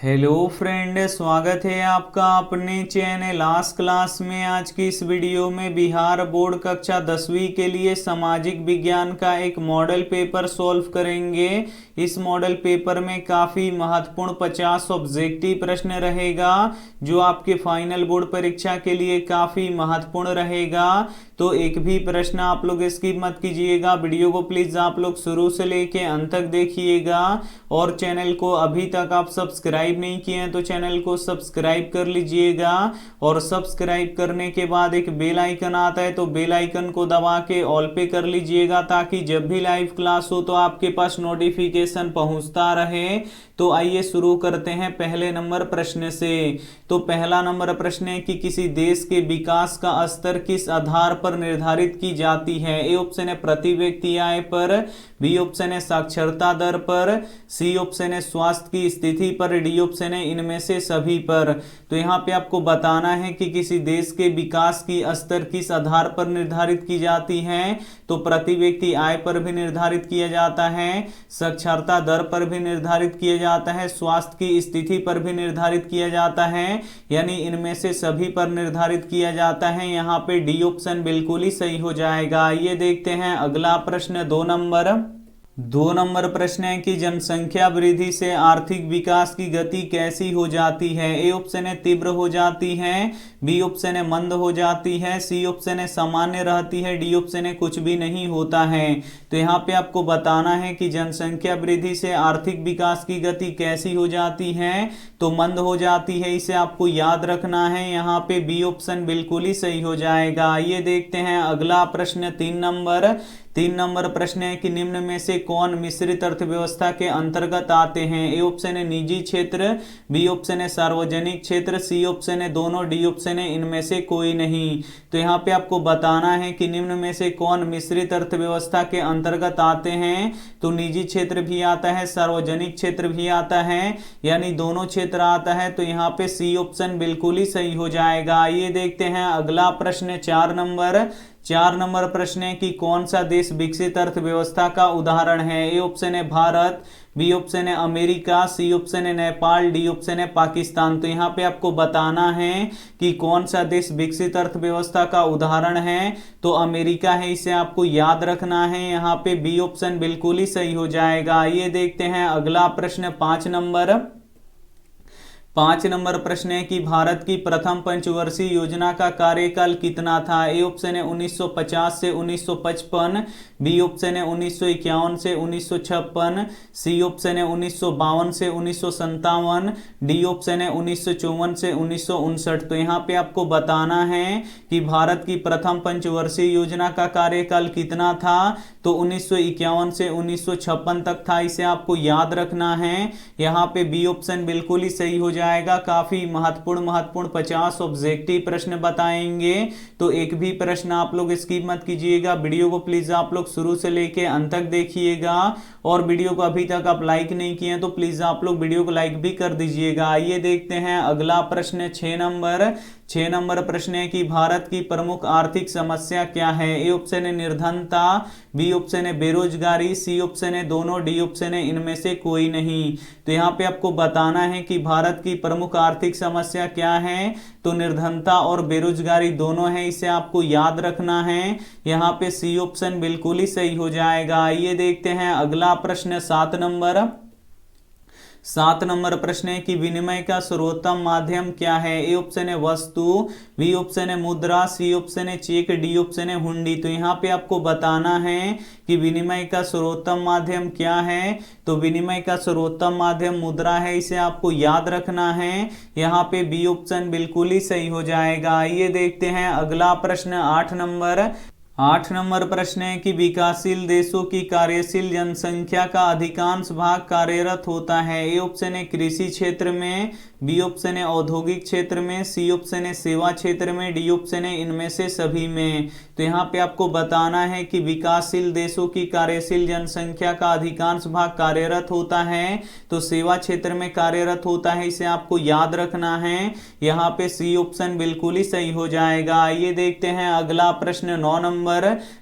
Hello friend, स्वागत है आपका अपने चैनल आज क्लास में। आज की इस वीडियो में बिहार बोर्ड कक्षा 10वीं के लिए सामाजिक विज्ञान का एक मॉडल पेपर सॉल्व करेंगे। इस मॉडल पेपर में काफ़ी महत्वपूर्ण 50 ऑब्जेक्टिव प्रश्न रहेगा जो आपके फाइनल बोर्ड परीक्षा के लिए काफ़ी महत्वपूर्ण रहेगा। तो एक भी प्रश्न आप लोग स्किप मत कीजिएगा। वीडियो को प्लीज़ आप लोग शुरू से लेके अंत तक देखिएगा और चैनल को अभी तक आप सब्सक्राइब नहीं किए हैं तो चैनल को सब्सक्राइब कर लीजिएगा। और सब्सक्राइब करने के बाद एक बेल आइकन आता है तो बेल आइकन को दबा के ऑल पे कर लीजिएगा ताकि जब भी लाइव क्लास हो तो आपके पास नोटिफिकेशन पहुंचता रहे। तो आइए शुरू करते हैं पहले नंबर प्रश्न से। तो पहला नंबर प्रश्न है कि किसी देश के विकास का स्तर किस आधार पर निर्धारित की जाती है। ए ऑप्शन है प्रति व्यक्ति आय पर, बी ऑप्शन है साक्षरता दर पर, सी ऑप्शन है स्वास्थ्य की स्थिति पर, डी ऑप्शन है इनमें से सभी पर। तो यहाँ पे आपको बताना है कि किसी देश के विकास की स्तर किस आधार पर निर्धारित की जाती है। तो प्रति व्यक्ति आय पर भी निर्धारित किया जाता है, साक्षरता दर पर भी निर्धारित किया जाता है, स्वास्थ्य की स्थिति पर भी निर्धारित किया जाता है, यानी इनमें से सभी पर निर्धारित किया जाता है। यहाँ पे डी ऑप्शन बिल्कुल ही सही हो जाएगा। ये देखते हैं अगला प्रश्न दो नंबर प्रश्न है कि जनसंख्या वृद्धि से आर्थिक विकास की गति कैसी हो जाती है। ए ऑप्शन है तीव्र हो जाती है, बी ऑप्शन है मंद हो जाती है, सी ऑप्शन है सामान्य रहती है, डी ऑप्शन है कुछ भी नहीं होता है। तो यहाँ पे आपको बताना है कि जनसंख्या वृद्धि से आर्थिक विकास की गति कैसी हो जाती है। तो मंद हो जाती है, इसे आपको याद रखना है। यहाँ पे बी ऑप्शन बिल्कुल ही सही हो जाएगा। ये देखते हैं अगला प्रश्न तीन नंबर प्रश्न है कि निम्न में से कौन मिश्रित अर्थव्यवस्था के अंतर्गत आते हैं। ए ऑप्शन है निजी क्षेत्र, बी ऑप्शन है सार्वजनिक क्षेत्र, सी ऑप्शन है दोनों, डी ऑप्शन है इनमें से कोई नहीं। तो यहाँ पे आपको बताना है कि निम्न में से कौन मिश्रित अर्थव्यवस्था के अंतर्गत आते हैं। तो निजी क्षेत्र भी आता है, सार्वजनिक क्षेत्र भी आता है, यानी दोनों क्षेत्र आता है। तो यहाँ पे सी ऑप्शन बिल्कुल ही सही हो जाएगा। ये देखते हैं अगला प्रश्न चार नंबर प्रश्न है कि कौन सा देश विकसित अर्थव्यवस्था का उदाहरण है। ए ऑप्शन है भारत, बी ऑप्शन है अमेरिका, सी ऑप्शन है नेपाल, डी ऑप्शन है पाकिस्तान। तो यहाँ पे आपको बताना है कि कौन सा देश विकसित अर्थव्यवस्था का उदाहरण है। तो अमेरिका है, इसे आपको याद रखना है। यहाँ पे बी ऑप्शन बिल्कुल ही सही हो जाएगा। ये देखते हैं अगला प्रश्न पांच नंबर प्रश्न है कि भारत की प्रथम पंचवर्षीय योजना का कार्यकाल कितना था। ए ऑप्शन है 1950 से 1955, बी ऑप्शन है 1951 से 1956, सी ऑप्शन है 1952 से 1957, डी ऑप्शन है 1954 से 1959। तो यहाँ पे आपको बताना है कि भारत की प्रथम पंचवर्षीय योजना का कार्यकाल कितना था। तो 1951 से 1956 तक था, इसे आपको याद रखना है। यहाँ पे बी ऑप्शन बिल्कुल ही सही हो जाएगा। काफी महत्वपूर्ण 50 ऑब्जेक्टिव प्रश्न बताएंगे। तो एक भी प्रश्न आप लोग स्किप मत कीजिएगा। वीडियो को प्लीज आप लोग शुरू से लेके अंत तक देखिएगा और वीडियो को अभी तक आप लाइक नहीं किए हैं तो प्लीज आप लोग वीडियो को लाइक भी कर दीजिएगा। आइए देखते हैं अगला प्रश्न 6 नंबर प्रश्न है कि भारत की प्रमुख आर्थिक समस्या क्या है। ए ऑप्शन है निर्धनता, बी ऑप्शन है बेरोजगारी, सी ऑप्शन है दोनों, डी ऑप्शन है इनमें से कोई नहीं। तो यहाँ पे आपको बताना है कि भारत की प्रमुख आर्थिक समस्या क्या है। तो निर्धनता और बेरोजगारी दोनों है, इसे आपको याद रखना है। यहाँ पे सी ऑप्शन बिल्कुल ही सही हो जाएगा। ये देखते हैं अगला प्रश्न 7 नंबर प्रश्न है कि विनिमय का सर्वोत्तम माध्यम क्या है। ए ऑप्शन है वस्तु, बी ऑप्शन है मुद्रा, सी ऑप्शन है चेक, डी ऑप्शन है हुंडी। तो यहाँ पे आपको बताना है कि विनिमय का सर्वोत्तम माध्यम क्या है। तो विनिमय का सर्वोत्तम माध्यम मुद्रा है, इसे आपको याद रखना है। यहाँ पे बी ऑप्शन बिल्कुल ही सही हो जाएगा। ये देखते हैं अगला प्रश्न 8 नंबर प्रश्न है कि विकासशील देशों की कार्यशील जनसंख्या का अधिकांश भाग कार्यरत होता है। ए ऑप्शन है कृषि क्षेत्र में, बी ऑप्शन है औद्योगिक क्षेत्र में, सी ऑप्शन है सेवा क्षेत्र में, डी ऑप्शन है इनमें से सभी में। तो यहाँ पे आपको बताना है कि विकासशील देशों की कार्यशील जनसंख्या का अधिकांश भाग कार्यरत होता है। तो सेवा क्षेत्र में कार्यरत होता है, इसे आपको याद रखना है। यहाँ पे सी ऑप्शन बिल्कुल ही सही हो जाएगा। ये देखते हैं अगला प्रश्न 9 नंबर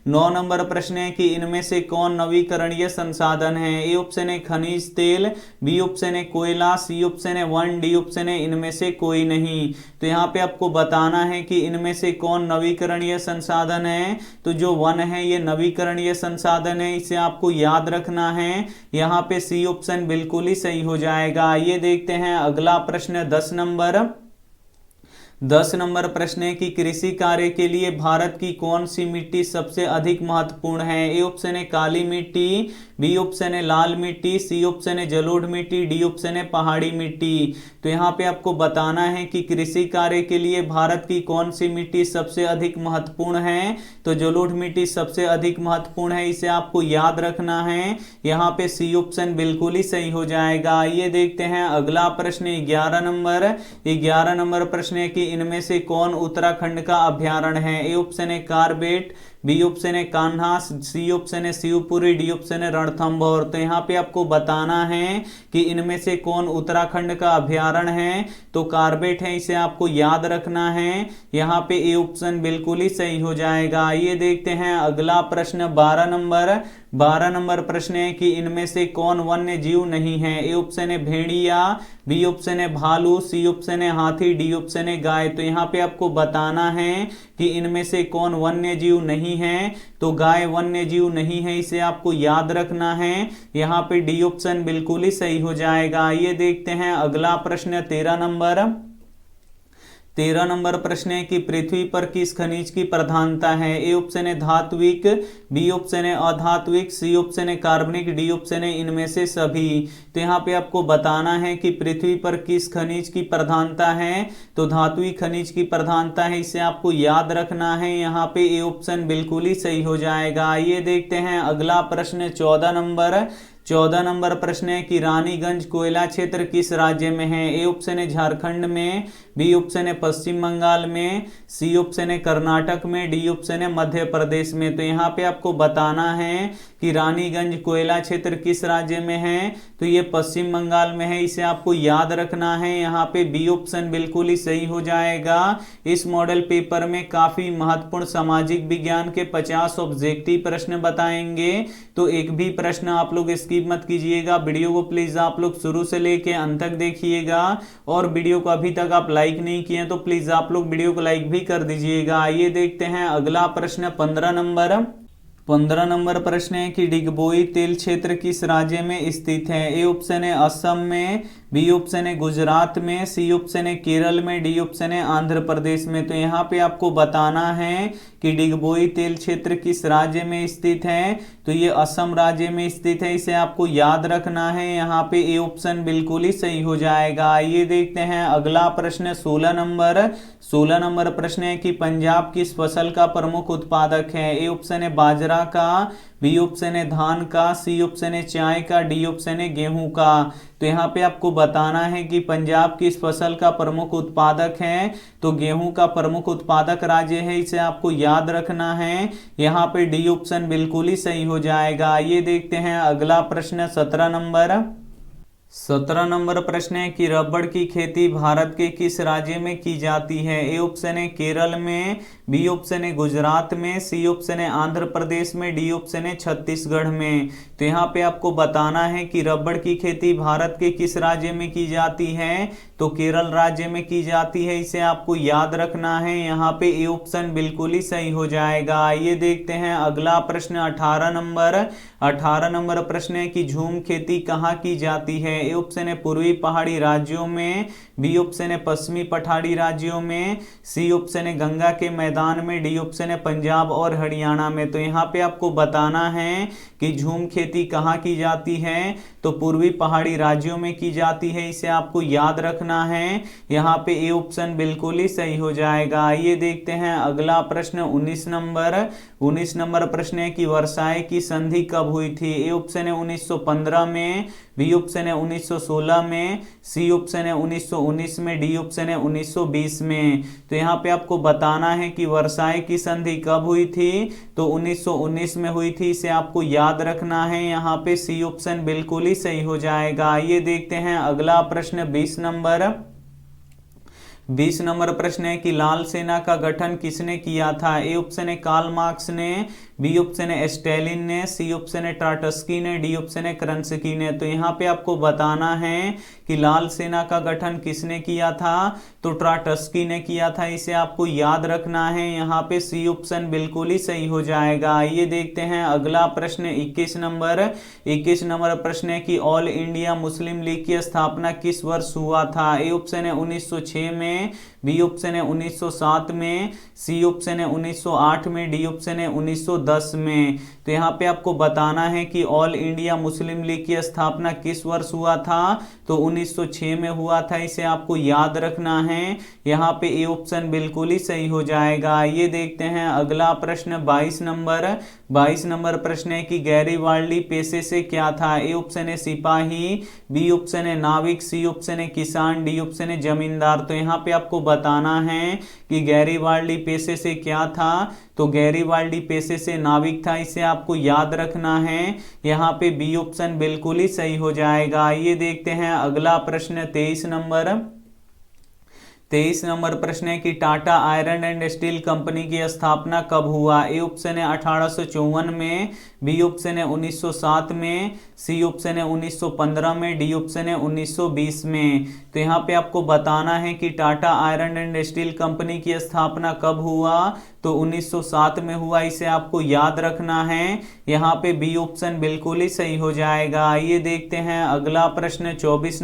9 नंबर प्रश्न है कि इनमें से कौन नवीकरणीय संसाधन है। ए ऑप्शन है खनिज तेल, बी ऑप्शन है कोयला, सी ऑप्शन है वन, डी ऑप्शन है इनमें से कोई नहीं। तो यहाँ पे आपको बताना है कि इनमें से कौन नवीकरणीय संसाधन है। तो जो वन है ये नवीकरणीय संसाधन है, इसे आपको याद रखना है। यहाँ पे सी ऑप्शन बिल्कुल ही सही हो जाएगा। ये देखते हैं अगला प्रश्न 10 नंबर प्रश्न है कि कृषि कार्य के लिए भारत की कौन सी मिट्टी सबसे अधिक महत्वपूर्ण है। ए ऑप्शन है काली मिट्टी, बी ऑप्शन है लाल मिट्टी, सी ऑप्शन है जलोढ़ मिट्टी, डी ऑप्शन है पहाड़ी मिट्टी। तो यहाँ पे आपको बताना है कि कृषि कार्य के लिए भारत की कौन सी मिट्टी सबसे अधिक महत्वपूर्ण है। तो जलोढ़ मिट्टी सबसे अधिक महत्वपूर्ण है, इसे आपको याद रखना है। यहाँ पे सी ऑप्शन बिल्कुल ही सही हो जाएगा। ये देखते हैं अगला प्रश्न 11 नंबर प्रश्न है कि इनमें से कौन उत्तराखंड का अभ्यारण्य है। ए ऑप्शन है कार्बेट, बी ऑप्शन है कान्हा, सी ऑप्शन है शिवपुरी, डी ऑप्शन है रणथंभौर। तो यहाँ पे आपको बताना है कि इनमें से कौन उत्तराखंड का अभ्यारण्य है। तो कार्बेट है, इसे आपको याद रखना है। यहाँ पे ए ऑप्शन बिल्कुल ही सही हो जाएगा। ये देखते हैं अगला प्रश्न 12 नंबर प्रश्न है कि इनमें से कौन वन्य जीव नहीं है। ए ऑप्शन है भेड़िया, बी ऑप्शन है भालू, सी ऑप्शन है हाथी, डी ऑप्शन है गाय। तो यहाँ पे आपको बताना है कि इनमें से कौन वन्य जीव नहीं है। तो गाय वन्य जीव नहीं है, इसे आपको याद रखना है। यहाँ पे डी ऑप्शन बिल्कुल ही सही हो जाएगा। ये देखते हैं अगला प्रश्न 13 नंबर प्रश्न है कि पृथ्वी पर किस खनिज की प्रधानता है। ए ऑप्शन है धात्विक, बी ऑप्शन है अधात्विक, सी ऑप्शन है कार्बनिक, डी ऑप्शन है इनमें से सभी। तो यहाँ पे आपको बताना है कि पृथ्वी पर किस खनिज की प्रधानता है। तो धात्विक खनिज की प्रधानता है, इसे आपको याद रखना है। यहाँ पे ए ऑप्शन बिल्कुल ही सही हो जाएगा। ये देखते हैं अगला प्रश्न 14 नंबर प्रश्न है कि रानीगंज कोयला क्षेत्र किस राज्य में है। ए ऑप्शन है झारखंड में, बी ऑप्शन है पश्चिम बंगाल में, सी ऑप्शन है कर्नाटक में, डी ऑप्शन है मध्य प्रदेश में। तो यहाँ पे आपको बताना है कि रानीगंज कोयला क्षेत्र किस राज्य में है। तो ये पश्चिम बंगाल में है, इसे आपको याद रखना है। यहाँ पे बी ऑप्शन बिल्कुल ही सही हो जाएगा। इस मॉडल पेपर में काफी महत्वपूर्ण सामाजिक विज्ञान के 50 ऑब्जेक्टिव प्रश्न बताएंगे। तो एक भी प्रश्न आप लोग स्किप मत कीजिएगा। वीडियो को प्लीज आप लोग शुरू से लेके अंत तक देखिएगा। और वीडियो को अभी तक आप लाइक नहीं किए तो प्लीज आप लोग वीडियो को लाइक भी कर दीजिएगा। आइए देखते हैं अगला प्रश्न 15 नंबर प्रश्न है कि डिगबोई तेल क्षेत्र किस राज्य में स्थित है। ए ऑप्शन है असम में, बी ऑप्शन है गुजरात में, सी ऑप्शन है केरल में, डी ऑप्शन है आंध्र प्रदेश में। तो यहाँ पे आपको बताना है कि डिगबोई तेल क्षेत्र किस राज्य में स्थित है। तो ये असम राज्य में स्थित है, इसे आपको याद रखना है। यहाँ पे ए ऑप्शन बिल्कुल ही सही हो जाएगा। ये देखते हैं अगला प्रश्न 16 नंबर प्रश्न है कि पंजाब किस फसल का प्रमुख उत्पादक है। ए ऑप्शन है बाजरा का, बी ऑप्शन है धान का, सी ऑप्शन है चाय का, डी ऑप्शन है गेहूं का। तो यहाँ पे आपको बताना है कि पंजाब किस फसल का प्रमुख उत्पादक है। तो गेहूं का प्रमुख उत्पादक राज्य है, इसे आपको याद रखना है। यहाँ पे डी ऑप्शन बिल्कुल ही सही हो जाएगा। ये देखते हैं अगला प्रश्न 17 नंबर प्रश्न है कि रबड़ की खेती भारत के किस राज्य में की जाती है। ए ऑप्शन है केरल में, बी ऑप्शन है गुजरात में, सी ऑप्शन है आंध्र प्रदेश में, डी ऑप्शन है छत्तीसगढ़ में। तो यहाँ पे आपको बताना है कि रबड़ की खेती भारत के किस राज्य में की जाती है। तो केरल राज्य में की जाती है, इसे आपको याद रखना है। यहाँ पे ए ऑप्शन बिल्कुल ही सही हो जाएगा। ये देखते हैं अगला प्रश्न 18 नंबर प्रश्न है कि झूम खेती कहाँ की जाती है। ए ऑप्शन है पूर्वी पहाड़ी राज्यों में, बी ऑप्शन है पश्चिमी पठारी राज्यों में, सी ऑप्शन है गंगा के मैदान में, डी ऑप्शन है पंजाब और हरियाणा में। तो यहाँ पे आपको बताना है कि झूम खेती कहाँ की जाती है। तो पूर्वी पहाड़ी राज्यों में की जाती है, इसे आपको याद रखना है। यहाँ पे ए ऑप्शन बिल्कुल ही सही हो जाएगा। ये देखते हैं अगला प्रश्न 19 नंबर प्रश्न है कि वर्साई की संधि कब हुई थी। ए ऑप्शन है 1915 में, बी ऑप्शन है 1916 में, सी ऑप्शन है 1919 में, डी ऑप्शन है 1920 में। तो यहाँ पे आपको बताना है कि वर्साई की संधि कब हुई थी। तो 1919 में हुई थी, इसे आपको याद रखना है। यहाँ पे सी ऑप्शन बिल्कुल ही सही हो जाएगा। ये देखते हैं अगला प्रश्न 20 20 नंबर प्रश्न है कि लाल सेना का गठन किसने किया था? ए ऑप्शन है कार्ल मार्क्स ने, बी ऑप्शन है स्टालिन ने, सी ऑप्शन है ट्राटस्की ने, डी ऑप्शन है करंस्की ने। तो यहाँ पे आपको बताना है कि लाल सेना का गठन किसने किया था, तो ट्राटस्की ने किया था, इसे आपको याद रखना है। यहाँ पे सी ऑप्शन बिल्कुल ही सही हो जाएगा। आइए देखते हैं अगला प्रश्न 21 नंबर प्रश्न है कि ऑल इंडिया मुस्लिम लीग की स्थापना किस वर्ष हुआ था? ए ऑप्शन है 1906 में, बी ऑप्शन है 1907 में, सी ऑप्शन है 1908 में, डी ऑप्शन है 1910 में। तो यहाँ पे आपको बताना है कि ऑल इंडिया मुस्लिम लीग की स्थापना किस वर्ष हुआ था, तो 1906 में हुआ था, इसे आपको याद रखना है। यहाँ पे ए ऑप्शन बिल्कुल ही सही हो जाएगा। ये देखते हैं अगला प्रश्न 22 नंबर प्रश्न है कि गैरीवाल्डी पेशे से क्या था? ए ऑप्शन है सिपाही, बी ऑप्शन है नाविक, सी ऑप्शन है किसान, डी ऑप्शन है जमींदार। तो यहाँ पे आपको बताना है कि गैरीवाल्डी पेशे से क्या था, तो गैरीवाल्डी पेशे से नाविक था, इसे आपको याद रखना है। यहाँ पे बी ऑप्शन बिल्कुल ही सही हो जाएगा। ये देखते हैं अगला प्रश्न 23 नंबर प्रश्न है कि Tata iron and steel company की स्थापना कब हुआ? ए ऑप्शन है 1854 में, बी ऑप्शन है 1907 में, सी ऑप्शन है 1915 में, डी ऑप्शन है 1920 में। तो यहाँ पे आपको बताना है कि Tata iron and steel company की स्थापना कब हुआ, तो 1907 में हुआ, इसे आपको याद रखना है। यहाँ पे बी ऑप्शन बिल्कुल ही सही हो जाएगा। ये देखते हैं अगला प्रश्न 24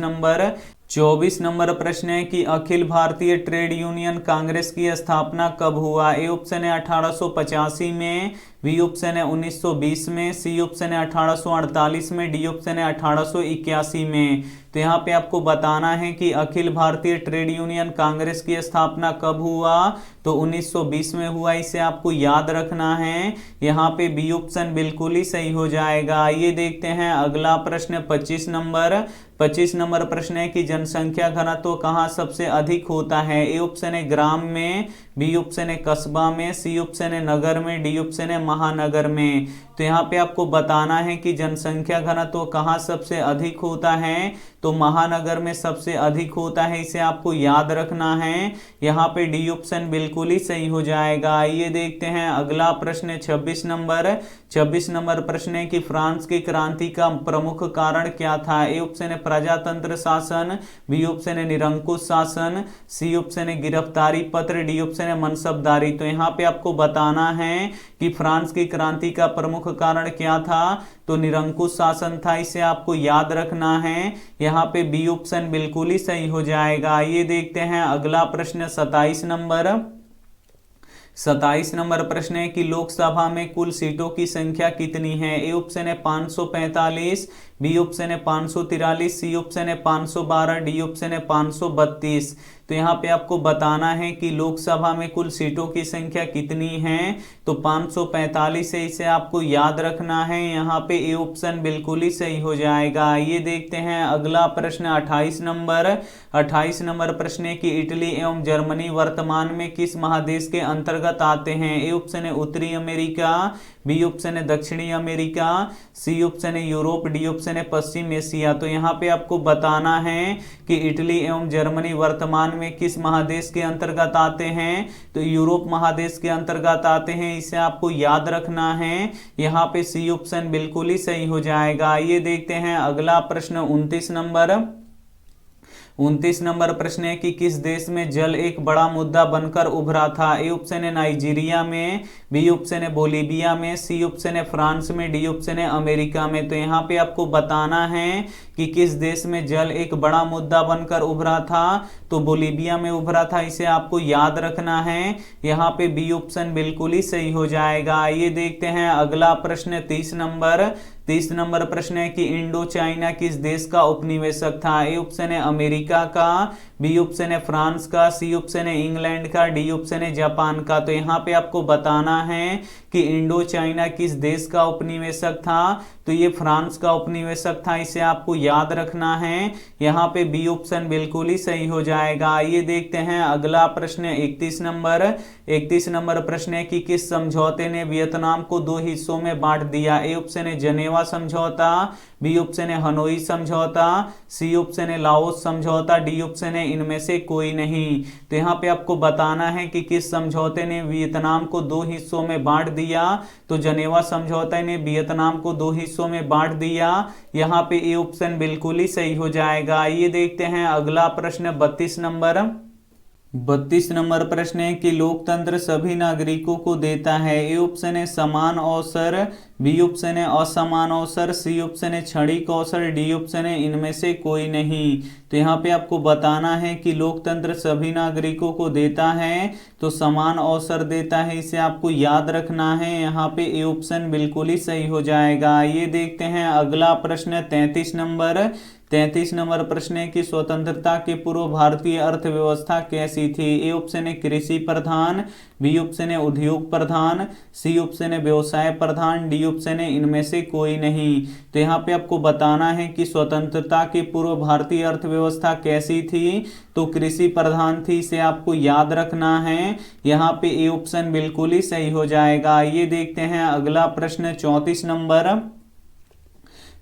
नंबर प्रश्न है कि अखिल भारतीय ट्रेड यूनियन कांग्रेस की स्थापना कब हुआ? ए ऑप्शन है 1885 में, बी ऑप्शन है 1920 में, सी ऑप्शन है 1848 में, डी ऑप्शन है 1881 में। तो यहाँ पे आपको बताना है कि अखिल भारतीय ट्रेड यूनियन कांग्रेस की स्थापना कब हुआ, तो 1920 में हुआ, इसे आपको याद रखना है। यहाँ पे बी ऑप्शन बिल्कुल ही सही हो जाएगा। ये देखते हैं अगला प्रश्न 25 नंबर प्रश्न है कि जनसंख्या घनत्व कहाँ सबसे अधिक होता है? ए ऑप्शन है ग्राम में, बी ऑप्शन है कस्बा में, सी ऑप्शन है नगर में, डी ऑप्शन है महानगर में। तो यहाँ पे आपको बताना है कि जनसंख्या घनत्व कहाँ सबसे अधिक होता है, तो महानगर में सबसे अधिक होता है, इसे आपको याद रखना है। यहाँ पे डी ऑप्शन बिल्कुल ही सही हो जाएगा। ये देखते हैं अगला प्रश्न 26 नंबर प्रश्न है कि फ्रांस की क्रांति का प्रमुख कारण क्या था? ए ऑप्शन है प्रजातंत्र शासन, बी ऑप्शन है निरंकुश शासन, सी ऑप्शन है गिरफ्तारी पत्र, डी ऑप्शन है मनसबदारी। तो यहाँ पे आपको बताना है कि फ्रांस की क्रांति का प्रमुख कारण क्या था, तो निरंकुश शासन था, इसे आपको याद रखना है। यहाँ पे बी ऑप्शन बिल्कुल ही सही हो जाएगा। ये देखते हैं अगला प्रश्न 27 नंबर प्रश्न है कि लोकसभा में कुल सीटों की संख्या कितनी है? ए ऑप्शन है 545, बी ऑप्शन है 543, सी ऑप्शन है 512, डी ऑप्शन है 532। तो यहाँ पे आपको बताना है कि लोकसभा में कुल सीटों की संख्या कितनी है, तो 545 है, इसे आपको याद रखना है। यहाँ पे ए ऑप्शन बिल्कुल ही सही हो जाएगा। ये देखते हैं अगला प्रश्न 28 नंबर प्रश्न है कि इटली एवं जर्मनी वर्तमान में किस महादेश के अंतर्गत आते हैं? ए ऑप्शन है उत्तरी अमेरिका, बी ऑप्शन है दक्षिणी अमेरिका, सी ऑप्शन है यूरोप, डी ऑप्शन है पश्चिम एशिया। तो यहाँ पे आपको बताना है कि इटली एवं जर्मनी वर्तमान में किस महादेश के अंतर्गत आते हैं, तो यूरोप महादेश के अंतर्गत आते हैं, इसे आपको याद रखना है। यहाँ पे सी ऑप्शन बिल्कुल ही सही हो जाएगा। ये देखते हैं अगला प्रश्न 29 नंबर प्रश्न है कि किस देश में जल एक बड़ा मुद्दा बनकर उभरा था? ए ऑप्शन है नाइजीरिया में, बी ऑप्शन है बोलीविया में, सी ऑप्शन है फ्रांस में, डी ऑप्शन है अमेरिका में। तो यहाँ पे आपको बताना है कि किस देश में जल एक बड़ा मुद्दा बनकर उभरा था, तो बोलीविया में उभरा था, इसे आपको याद रखना है। यहाँ पे बी ऑप्शन बिल्कुल ही सही हो जाएगा। ये देखते हैं अगला प्रश्न 30 नंबर प्रश्न है कि इंडो चाइना किस देश का उपनिवेशक था? ए ऑप्शन है अमेरिका का, बी ऑप्शन है फ्रांस का, सी ऑप्शन है इंग्लैंड का, डी ऑप्शन है जापान का। तो यहाँ पे आपको बताना है कि इंडो चाइना किस देश का उपनिवेशक था, तो ये फ्रांस का उपनिवेशक था, इसे आपको याद रखना है। यहाँ पे बी ऑप्शन बिल्कुल ही सही हो जाएगा। ये देखते हैं अगला प्रश्न 31 नंबर प्रश्न है कि किस समझौते ने वियतनाम को दो हिस्सों में बांट दिया? ए ऑप्शन है जनेवा समझौता, बी ऑप्शन है हनोई समझौता, सी ऑप्शन है लाओस समझौता, डी ऑप्शन है इनमें से कोई नहीं। तो यहाँ पे आपको बताना है कि किस समझौते ने वियतनाम को दो हिस्सों में बांट दिया। तो जनेवा समझौते ने वियतनाम को दो हिस्सों में बांट दिया। यहाँ पे ए ऑप्शन बिल्कुल ही सही हो जाएगा। आइए देखते हैं अगला प्रश्न 32 नंबर। 32 नंबर प्रश्न है कि लोकतंत्र सभी नागरिकों को देता है। ए ऑप्शन है समान अवसर, बी ऑप्शन है असमान अवसर, सी ऑप्शन है क्षणिक अवसर, डी ऑप्शन है इनमें से कोई नहीं। तो यहाँ पे आपको बताना है कि लोकतंत्र सभी नागरिकों को देता है तो समान अवसर देता है, इसे आपको याद रखना है। यहाँ पे ए ऑप्शन बिल्कुल ही सही हो जाएगा। ये देखते हैं अगला प्रश्न 33 नंबर। 33 नंबर प्रश्न है कि स्वतंत्रता के पूर्व भारतीय अर्थव्यवस्था कैसी थी। ए ऑप्शन है कृषि प्रधान, बी ऑप्शन है उद्योग प्रधान, सी ऑप्शन है व्यवसाय प्रधान, डी ऑप्शन है इनमें से कोई नहीं। तो यहाँ पे आपको बताना है कि स्वतंत्रता के पूर्व भारतीय अर्थव्यवस्था कैसी थी, तो कृषि प्रधान थी, इसे आपको याद रखना है। यहाँ पे ए ऑप्शन बिल्कुल ही सही हो जाएगा। ये देखते हैं अगला प्रश्न 34 नंबर।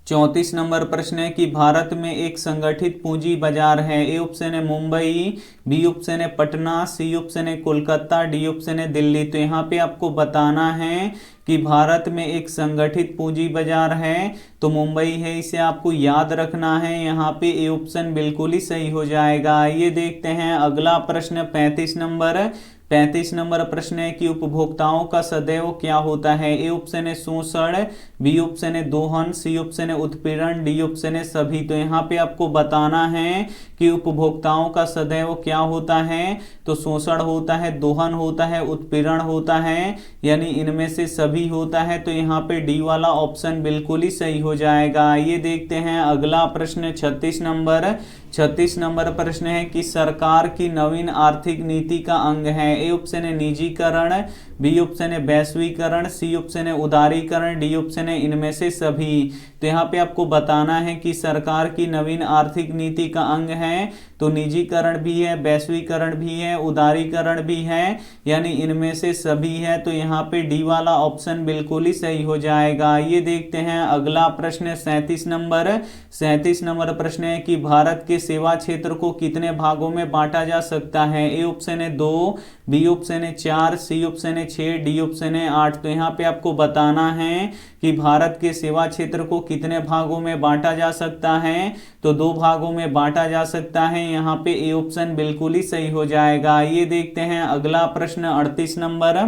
34 नंबर प्रश्न है कि भारत में एक संगठित पूंजी बाजार है। ए ऑप्शन है मुंबई, बी ऑप्शन है पटना, सी ऑप्शन है कोलकाता, डी ऑप्शन है दिल्ली। तो यहाँ पे आपको बताना है कि भारत में एक संगठित पूंजी बाजार है तो मुंबई है, इसे आपको याद रखना है। यहाँ पे ए ऑप्शन बिल्कुल ही सही हो जाएगा। ये देखते हैं अगला प्रश्न 35 नंबर। 35 नंबर प्रश्न है कि उपभोक्ताओं का सदैव क्या होता है। ए ऑप्शन है शोषण, बी ऑप्शन है दोहन, सी ऑप्शन है उत्पीड़न, डी ऑप्शन है सभी। तो यहाँ पे आपको बताना है कि उपभोक्ताओं का सदैव क्या होता है, तो शोषण होता है, दोहन होता है, उत्पीड़न होता है, यानी इनमें से सभी होता है। तो यहाँ पे डी वाला ऑप्शन बिल्कुल ही सही हो जाएगा। ये देखते हैं अगला प्रश्न 36 नंबर। 36 नंबर प्रश्न है कि सरकार की नवीन आर्थिक नीति का अंग है। ए ऑप्शन है निजीकरण, बी ऑप्शन है वैश्वीकरण, सी ऑप्शन है उदारीकरण, डी ऑप्शन है इनमें से सभी। तो यहाँ पे आपको बताना है कि सरकार की नवीन आर्थिक नीति का अंग है तो निजीकरण भी है, वैश्वीकरण भी है, उदारीकरण भी है, यानी इनमें से सभी है। तो यहाँ पे डी वाला ऑप्शन बिल्कुल ही सही हो जाएगा। ये देखते हैं अगला प्रश्न 37 नंबर। 37 नंबर प्रश्न है कि भारत के सेवा क्षेत्र को कितने भागों में बांटा जा सकता है। ए ऑप्शन है 2, बी ऑप्शन है 4, सी ऑप्शन है 6, डी ऑप्शन है 8। तो यहाँ पे आपको बताना है कि भारत के सेवा क्षेत्र को कितने भागों में बांटा जा सकता है, तो 2 भागों में बांटा जा सकता है। यहाँ पे ए ऑप्शन बिल्कुल ही सही हो जाएगा। ये देखते हैं अगला प्रश्न 38 नंबर।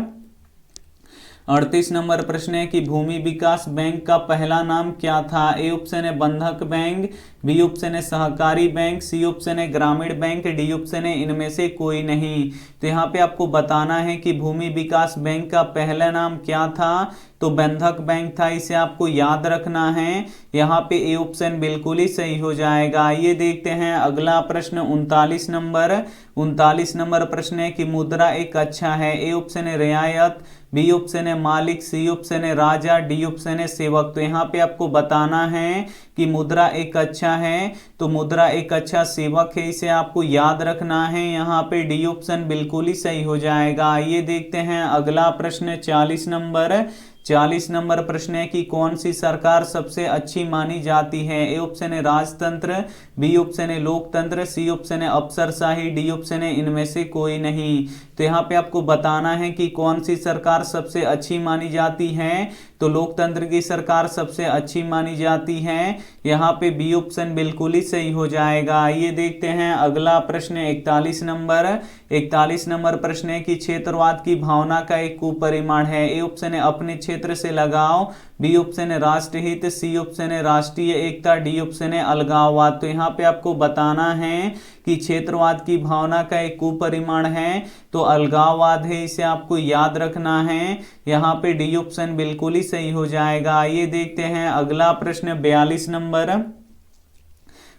38 नंबर प्रश्न है कि भूमि विकास बैंक का पहला नाम क्या था। ए ऑप्शन है बंधक बैंक, बी ऑप्शन है सहकारी बैंक, सी ऑप्शन है ग्रामीण बैंक, डी ऑप्शन है इनमें से कोई नहीं। तो यहाँ पे आपको बताना है कि भूमि विकास बैंक का पहला नाम क्या था, तो बंधक बैंक था, इसे आपको याद रखना है। यहाँ पे ए ऑप्शन बिल्कुल ही सही हो जाएगा। ये देखते हैं अगला प्रश्न 39 नंबर। 39 नंबर प्रश्न है कि मुद्रा एक अच्छा है। ए ऑप्शन है रियायत, बी ऑप्शन है मालिक, सी ऑप्शन है राजा, डी ऑप्शन है सेवक। तो यहाँ पे आपको बताना है कि मुद्रा एक अच्छा है तो मुद्रा एक अच्छा सेवक है, इसे आपको याद रखना है। यहाँ पे डी ऑप्शन बिल्कुल ही सही हो जाएगा। ये देखते हैं अगला प्रश्न 40 नंबर। 40 नंबर प्रश्न है कि कौन सी सरकार सबसे अच्छी मानी जाती है। ए ऑप्शन है राजतंत्र, बी ऑप्शन है लोकतंत्र, सी ऑप्शन है अफसरशाही, डी ऑप्शन है इनमें से कोई नहीं। तो यहाँ पे आपको बताना है कि कौन सी सरकार सबसे अच्छी मानी जाती है, तो लोकतंत्र की सरकार सबसे अच्छी मानी जाती है। यहाँ पे बी ऑप्शन बिल्कुल ही सही हो जाएगा। ये देखते हैं अगला प्रश्न 41 नंबर। 41 नंबर प्रश्न है कि क्षेत्रवाद की भावना का एक कुपरिमाण है। ए ऑप्शन है अपने क्षेत्र से लगाव, बी ऑप्शन है राष्ट्रहित, सी ऑप्शन है राष्ट्रीय एकता, डी ऑप्शन है अलगाववाद। तो यहाँ पे आपको बताना है कि क्षेत्रवाद की भावना का एक कुपरिमाण है तो अलगाववाद है, इसे आपको याद रखना है। यहाँ पे डी ऑप्शन बिल्कुल ही सही हो जाएगा। ये देखते हैं अगला प्रश्न 42 नंबर।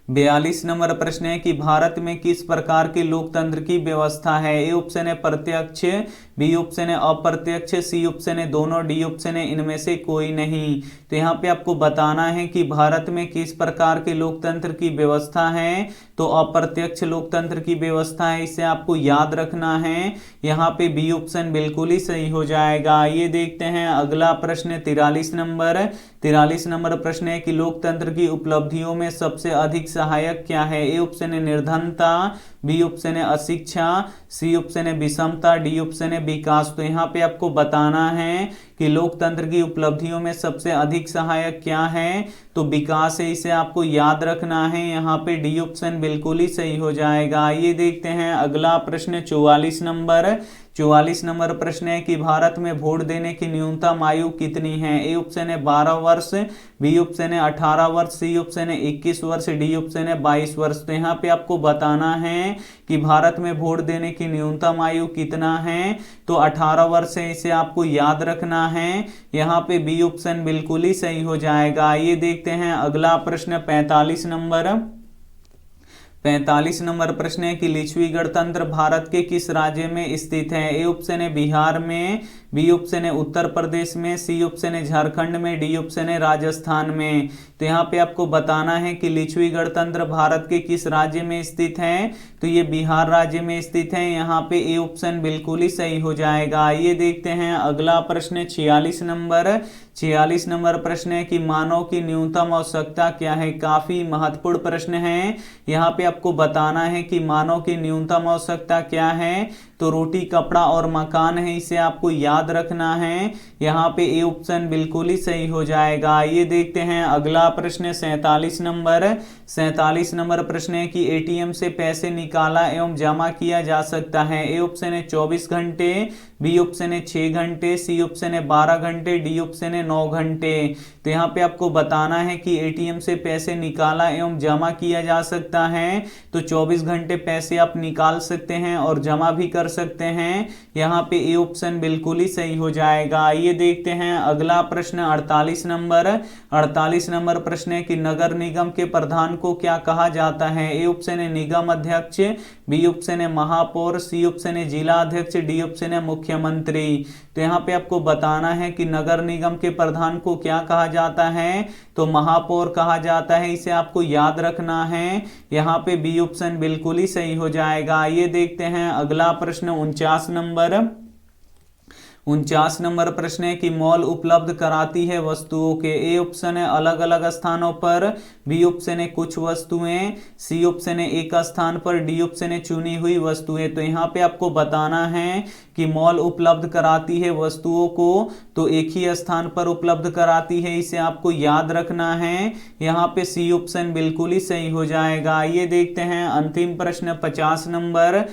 42 नंबर प्रश्न है कि भारत में किस प्रकार के लोकतंत्र की व्यवस्था है। ए ऑप्शन है प्रत्यक्ष, बी ऑप्शन है अप्रत्यक्ष, सी ऑप्शन है दोनों, डी ऑप्शन है इनमें से कोई नहीं। तो यहाँ पे आपको बताना है कि भारत में किस प्रकार के लोकतंत्र की व्यवस्था है, तो अप्रत्यक्ष लोकतंत्र की व्यवस्था है, इसे आपको याद रखना है। यहाँ पे बी ऑप्शन बिल्कुल ही सही हो जाएगा। ये देखते हैं अगला प्रश्न 43 नंबर। 43 नंबर प्रश्न है कि लोकतंत्र की उपलब्धियों में सबसे अधिक सहायक क्या है? ए ऑप्शन है निर्धनता, बी ऑप्शन है अशिक्षा, सी ऑप्शन है विषमता, डी ऑप्शन है विकास। तो यहाँ पे आपको बताना है कि लोकतंत्र की उपलब्धियों में सबसे अधिक सहायक क्या है? तो विकास है, इसे आपको याद रखना है। यहाँ पे डी ऑप्शन बिल्कुल ही सही हो जाएगा। आइए देखते हैं अगला प्रश्न 44 नंबर प्रश्न है कि भारत में वोट देने की न्यूनतम आयु कितनी है? ए ऑप्शन है 12 वर्ष, बी ऑप्शन है 18 वर्ष, सी ऑप्शन है 21 वर्ष, डी ऑप्शन है 22 वर्ष। तो यहाँ पे आपको बताना है कि भारत में वोट देने की न्यूनतम आयु कितना है? तो 18 वर्ष है, इसे आपको याद रखना है। यहाँ पे बी ऑप्शन बिल्कुल ही सही हो जाएगा। आइए देखते हैं अगला प्रश्न 45 नंबर प्रश्न है कि लिच्छवी गणतंत्र भारत के किस राज्य में स्थित है? ए ऑप्शन है बिहार में, बी ऑप्शन है उत्तर प्रदेश में, सी ऑप्शन है झारखंड में, डी ऑप्शन है राजस्थान में। तो यहाँ पे आपको बताना है कि लिच्छवी गणतंत्र भारत के किस राज्य में स्थित है? तो ये बिहार राज्य में स्थित है। यहाँ पे ए ऑप्शन बिल्कुल ही सही हो जाएगा। आइए देखते हैं अगला प्रश्न 46 नंबर प्रश्न है कि मानव की न्यूनतम आवश्यकता क्या है? काफी महत्वपूर्ण प्रश्न है। यहाँ पे आपको बताना है कि मानव की न्यूनतम आवश्यकता क्या है? तो रोटी, कपड़ा और मकान है, इसे आपको याद रखना है। यहाँ पे ए ऑप्शन बिल्कुल ही सही हो जाएगा। आइए देखते हैं अगला प्रश्न 47 नंबर प्रश्न है कि एटीएम से पैसे निकाला एवं जमा किया जा सकता है। ए ऑप्शन है 24 घंटे, बी ऑप्शन है 6 घंटे, सी ऑप्शन है 12 घंटे, डी ऑप्शन है 9 घंटे। तो यहाँ पे आपको बताना है कि एटीएम से पैसे निकाला एवं जमा किया जा सकता है। तो 24 घंटे पैसे आप निकाल सकते हैं और जमा भी कर सकते हैं। यहाँ पे ए ऑप्शन बिल्कुल ही सही हो जाएगा। आइए देखते हैं अगला प्रश्न 48 नंबर प्रश्न है कि नगर निगम के प्रधान को क्या कहा जाता है? ए ऑप्शन है निगम अध्यक्ष, बी ऑप्शन है महापौर, सी ऑप्शन है जिला अध्यक्ष, डी ऑप्शन है मुख्यमंत्री। तो यहाँ पे आपको बताना है कि नगर निगम के प्रधान को क्या कहा जाता है? तो महापौर कहा जाता है, इसे आपको याद रखना है। यहाँ पे बी ऑप्शन बिल्कुल ही सही हो जाएगा। आइए देखते हैं अगला प्रश्न 49 नंबर प्रश्न है कि मॉल उपलब्ध कराती है वस्तुओं के। ए ऑप्शन है अलग अलग स्थानों पर, बी ऑप्शन है कुछ वस्तुएं, सी ऑप्शन है एक स्थान पर, डी ऑप्शन है चुनी हुई वस्तुएं। तो यहाँ पे आपको बताना है कि मॉल उपलब्ध कराती है वस्तुओं को तो एक ही स्थान पर उपलब्ध कराती है, इसे आपको याद रखना है। यहाँ पे सी ऑप्शन बिल्कुल ही सही हो जाएगा। आइए देखते हैं अंतिम प्रश्न 50 नंबर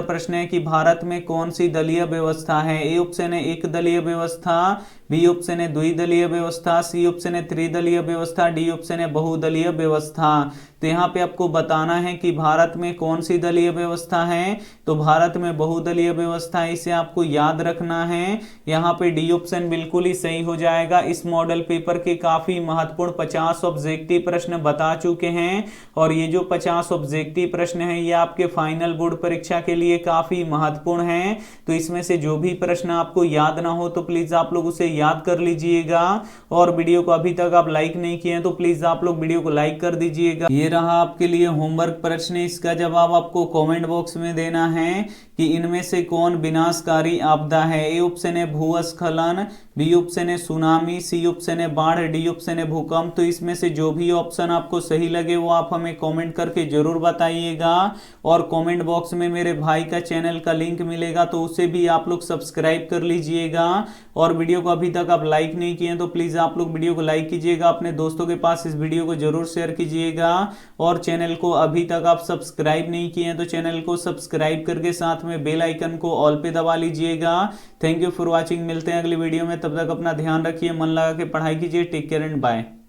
प्रश्न है कि भारत में कौन सी दलीय व्यवस्था है? ए ऑप्शन है एक दलीय व्यवस्था, बी ऑप्शन है द्विदलीय व्यवस्था, सी ऑप्शन है त्रिदलीय व्यवस्था, डी ऑप्शन है बहुदलीय व्यवस्था। तो यहाँ पे आपको बताना है कि भारत में कौन सी दलीय व्यवस्था है? तो भारत में बहुदलीय व्यवस्था है, इसे आपको याद रखना है। यहाँ पे डी ऑप्शन बिल्कुल ही सही हो जाएगा। इस मॉडल पेपर के काफी महत्वपूर्ण 50 ऑब्जेक्टिव प्रश्न बता चुके हैं और ये जो 50 ऑब्जेक्टिव प्रश्न है ये आपके फाइनल बोर्ड परीक्षा के लिए काफी महत्वपूर्ण है। तो इसमें से जो भी प्रश्न आपको याद ना हो तो प्लीज आप लोग उसे याद कर लीजिएगा। और वीडियो को अभी तक आप लाइक नहीं किए हैं तो प्लीज आप लोग वीडियो को लाइक कर दीजिएगा। ये रहा आपके लिए होमवर्क प्रश्न, इसका जवाब आपको कमेंट बॉक्स में देना है कि इनमें से कौन विनाशकारी आपदा है। ए ऑप्शन है भूस्खलन, बी ऑप्शन है सुनामी, सी ऑप्शन है बाढ़, डी ऑप्शन है भूकंप। तो इसमें से जो भी ऑप्शन आपको सही लगे वो आप हमें कमेंट करके जरूर बताइएगा। और कमेंट बॉक्स में मेरे भाई का चैनल का लिंक मिलेगा तो उसे भी आप लोग सब्सक्राइब कर लीजिएगा। और वीडियो को अभी तक आप लाइक नहीं किए तो प्लीज आप लोग वीडियो को लाइक कीजिएगा, अपने दोस्तों के पास इस वीडियो को जरूर शेयर कीजिएगा। और चैनल को अभी तक आप सब्सक्राइब नहीं किए हैं तो चैनल को सब्सक्राइब करके साथ में बेल आइकन को ऑल पे दबा लीजिएगा। थैंक यू फॉर वॉचिंग, मिलते हैं अगली वीडियो में, तब तक अपना ध्यान रखिए, मन लगा के पढ़ाई कीजिए। Take care and bye.